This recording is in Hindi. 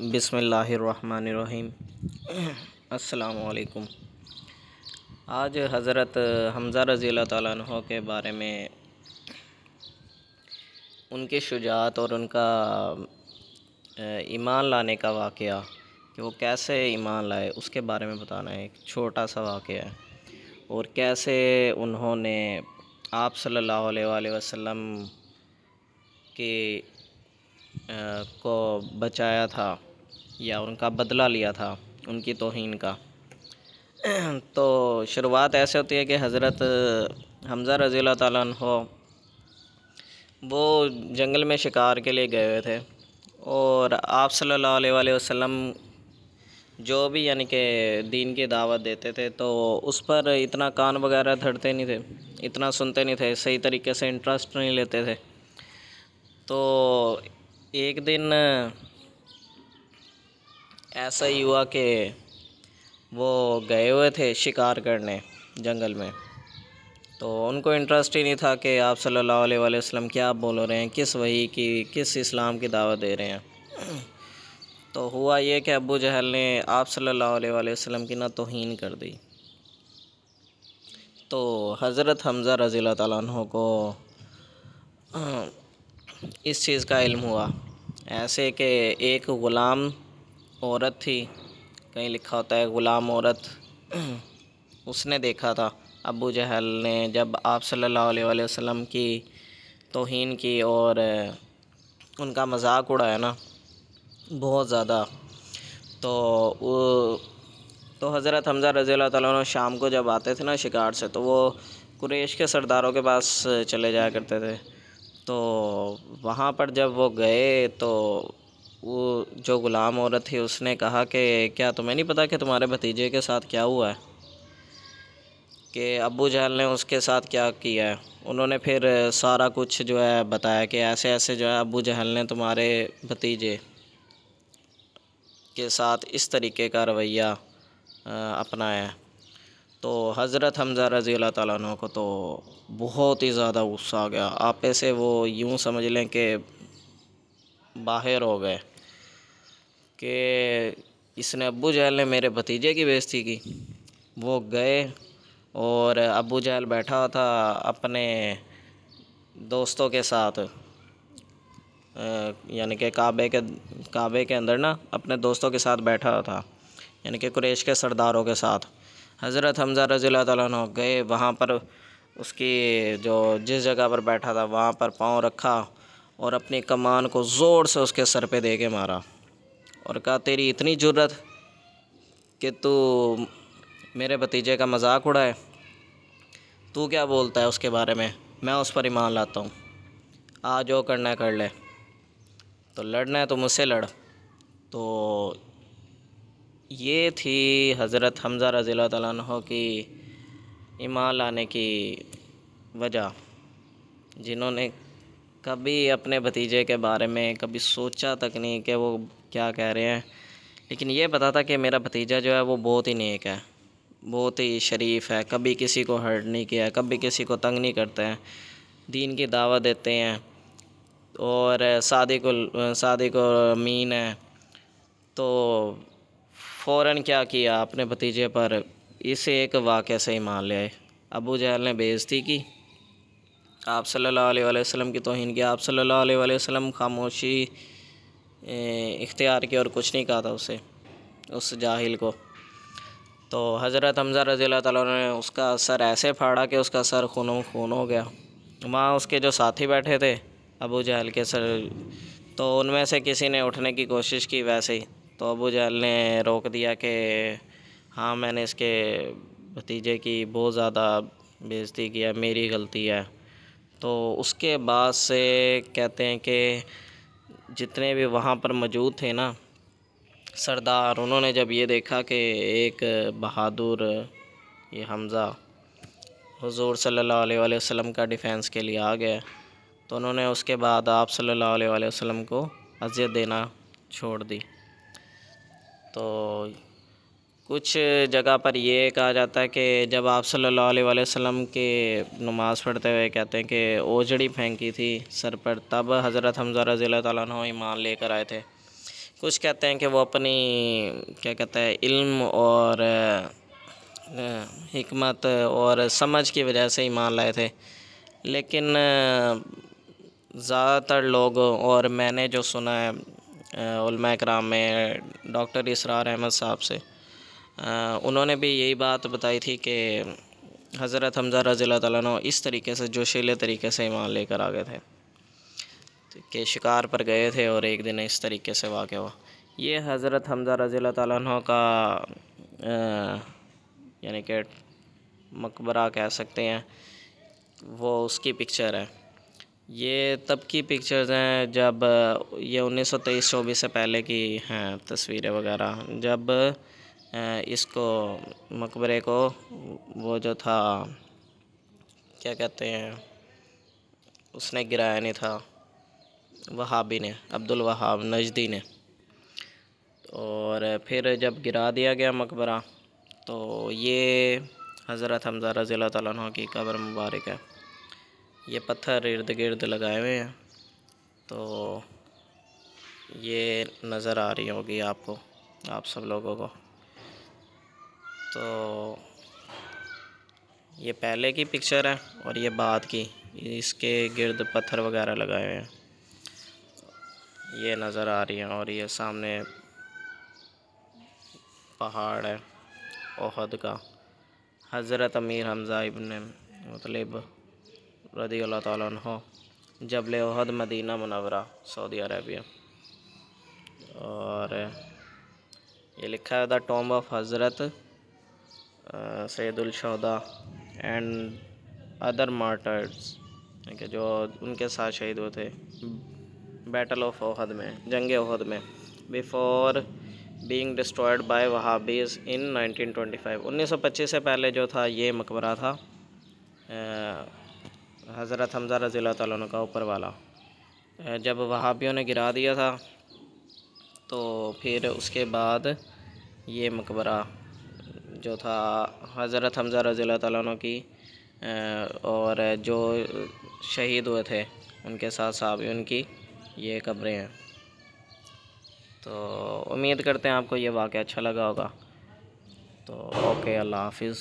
बिस्मिल्लाहिर्रहमानिर्रहीम। अस्सलामुअलैकुम। आज हज़रत हमज़ा रज़ियल्लाहु ताला अन्हो के बारे में उनकी शुजाअत और उनका ईमान लाने का वाक़या कि वो कैसे ईमान लाए उसके बारे में बताना है। एक छोटा सा वाक़या है और कैसे उन्होंने आप सल्लल्लाहु अलैहि वसल्लम के को बचाया था या उनका बदला लिया था उनकी तौहीन का। तो शुरुआत ऐसे होती है कि हज़रत हमज़ा रज़ियल्लाहु ताला अन्हो वो जंगल में शिकार के लिए गए हुए थे और आप सल्लल्लाहु अलैहि वसल्लम जो भी यानी कि दीन की दावत देते थे तो उस पर इतना कान वगैरह धरते नहीं थे, इतना सुनते नहीं थे, सही तरीके से इंटरेस्ट नहीं लेते थे। तो एक दिन ऐसा ही हुआ कि वो गए हुए थे शिकार करने जंगल में, तो उनको इंटरेस्ट ही नहीं था कि आप सल्लल्लाहु अलैहि वसल्लम क्या बोल रहे हैं, किस वही की, किस इस्लाम की दावत दे रहे हैं। तो हुआ ये कि अबू जहल ने आप सल्लल्लाहु अलैहि वसल्लम की ना तौहीन कर दी। तो हज़रत हमज़ा रज़ियल्लाहु ताला अन्हो को इस चीज़ का इल्म हुआ। ऐसे कि एक ग़ुलाम औरत थी, कहीं लिखा होता है ग़ुलाम औरत, उसने देखा था अबू जहल ने जब आप सल्लल्लाहु अलैहि वसल्लम की तौहीन की और उनका मजाक उड़ाया ना बहुत ज़्यादा। तो हज़रत हमज़ा रज़ियल्लाहु ताला अन्हु शाम को जब आते थे ना शिकार से, तो वो कुरैश के सरदारों के पास चले जाया करते थे। तो वहाँ पर जब वो गए तो वो जो ग़ुलाम औरत थी उसने कहा कि क्या तुम्हें नहीं पता कि तुम्हारे भतीजे के साथ क्या हुआ है, कि अबू जहल ने उसके साथ क्या किया है। उन्होंने फिर सारा कुछ जो है बताया कि ऐसे ऐसे जो है अबू जहल ने तुम्हारे भतीजे के साथ इस तरीके का रवैया अपनाया है। तो हज़रत हमज़ा रज़ियल्लाहु ताला अन्हु को तो बहुत ही ज़्यादा गुस्सा आ गया। आपे से वो यूँ समझ लें कि बाहर हो गए कि इसने अबू जहल ने मेरे भतीजे की बेइज्जती की। वो गए और अबू जहल बैठा था अपने दोस्तों के साथ, यानी कि काबे के अंदर ना अपने दोस्तों के साथ बैठा था, यानी कि कुरैश के सरदारों के साथ। हज़रत हमज़ा रज़ियल्लाहु ताला अन्हु गए वहाँ पर, उसकी जो जिस जगह पर बैठा था वहाँ पर पाँव रखा और अपनी कमान को ज़ोर से उसके सर पे दे के मारा और कहा तेरी इतनी जुर्रत कि तू मेरे भतीजे का मजाक उड़ाए, तू क्या बोलता है उसके बारे में, मैं उस पर ईमान लाता हूँ, आ जो करना है कर ले, तो लड़ना है तो मुझसे लड़। तो ये थी हज़रत हमज़ा रज़ियल्लाहु ताला अन्हु की ईमान लाने की वजह, जिन्होंने कभी अपने भतीजे के बारे में कभी सोचा तक नहीं कि वो क्या कह रहे हैं, लेकिन ये पता था कि मेरा भतीजा जो है वो बहुत ही नेक है, बहुत ही शरीफ है, कभी किसी को हर्ट नहीं किया है, कभी किसी को तंग नहीं करते हैं, दीन की दावत देते हैं और सादिक और अमीन है। तो फ़ौरन क्या किया, अपने भतीजे पर इस एक वाक़े से ईमान ले आए। अबू जहल ने बेइज्जती की, आप सल्लल्लाहु अलैहि वसल्लम की तौहीन की, आप सल्लल्लाहु अलैहि वसल्लम खामोशी इख्तियार की और कुछ नहीं कहा था उस जाहिल को। तो हज़रत हमज़ा रज़ियल्लाहु ताला ने उसका सर ऐसे फाड़ा कि उसका सर खून खून हो गया। वहाँ उसके जो साथी बैठे थे अबू जहल के सर, तो उनमें से किसी ने उठने की कोशिश की वैसे ही, तो अबू जहल ने रोक दिया कि हाँ मैंने इसके भतीजे की बहुत ज़्यादा बेइज्जती किया, मेरी गलती है। तो उसके बाद से कहते हैं कि जितने भी वहाँ पर मौजूद थे ना सरदार, उन्होंने जब ये देखा कि एक बहादुर ये हमज़ा हुज़ूर सल्लल्लाहु अलैहि वसल्लम का डिफेंस के लिए आ गया, तो उन्होंने उसके बाद आप सल्लल्लाहु अलैहि वसल्लम को अज़ियत देना छोड़ दी। तो कुछ जगह पर ये कहा जाता है कि जब आप सल्लल्लाहु अलैहि वसल्लम के नमाज़ पढ़ते हुए कहते हैं कि ओजड़ी फेंकी थी सर पर, तब हज़रत हमज़ा रज़ियल्लाहु ताला अन्हु ईमान लेकर आए थे, कुछ कहते हैं कि वो अपनी क्या कहते हैं इल्म और हिकमत और समझ की वजह से ईमान लाए थे, लेकिन ज़्यादातर लोग और मैंने जो सुना है उलमा कराम में डॉक्टर इसरार अहमद साहब से, उन्होंने भी यही बात बताई थी कि हज़रत हमज़ा रज़ियल्लाहु ताला अन्हु इस तरीके से जोशीले तरीके से ईमान लेकर आ गए थे कि शिकार पर गए थे और एक दिन इस तरीके से वाक़या हुआ। ये हज़रत हमज़ा रज़ियल्लाहु ताला अन्हु का यानी कि मकबरा कह सकते हैं, वो उसकी पिक्चर है। ये तब की पिक्चर्स हैं जब ये 1923-24 से पहले की हैं तस्वीरें वगैरह, जब इसको मकबरे को वो जो था क्या कहते हैं उसने गिराया नहीं था, वहाबी ने, अब्दुल वहाब नजदी ने। और फिर जब गिरा दिया गया मकबरा, तो ये हज़रत हमज़ा रज़ियल्लाहु ताला अन्हु की कब्र मुबारक है। ये पत्थर इर्द गिर्द लगाए हुए हैं, तो ये नज़र आ रही होगी आपको, आप सब लोगों को। तो ये पहले की पिक्चर है और ये बाद की, इसके गिर्द पत्थर वगैरह लगाए हुए हैं, ये नज़र आ रही है। और ये सामने पहाड़ है ओहद का। हज़रत अमीर हमज़ा इब्न मुतलिब रज़ियल्लाहु ताला अन्हु, जबल ओहद, मदीना मुनव्वरा, सऊदी अरबिया। और ये लिखा है द टॉम्ब ऑफ हज़रत सैयदुल शहदा एंड अदर मार्टर्स, कि जो उनके साथ शहीद हुए थे बैटल ऑफ ओहद में, जंग ओहद में, बिफोर बीइंग डिस्ट्रॉयड बाय वहाबीज़ इन 1925। 1925 से पहले जो था ये मकबरा था हज़रत हमज़ा रज़ियल्लाहु ताला अन्हु का ऊपर वाला। जब वहाबियों ने गिरा दिया था, तो फिर उसके बाद ये मकबरा जो था हज़रत हमज़ा रज़ियल्लाहु ताला अन्हु की और जो शहीद हुए थे उनके साथ साहब, उनकी ये कब्रें हैं। तो उम्मीद करते हैं आपको ये वाक़या अच्छा लगा होगा। तो ओके, अल्लाह हाफ़िज़।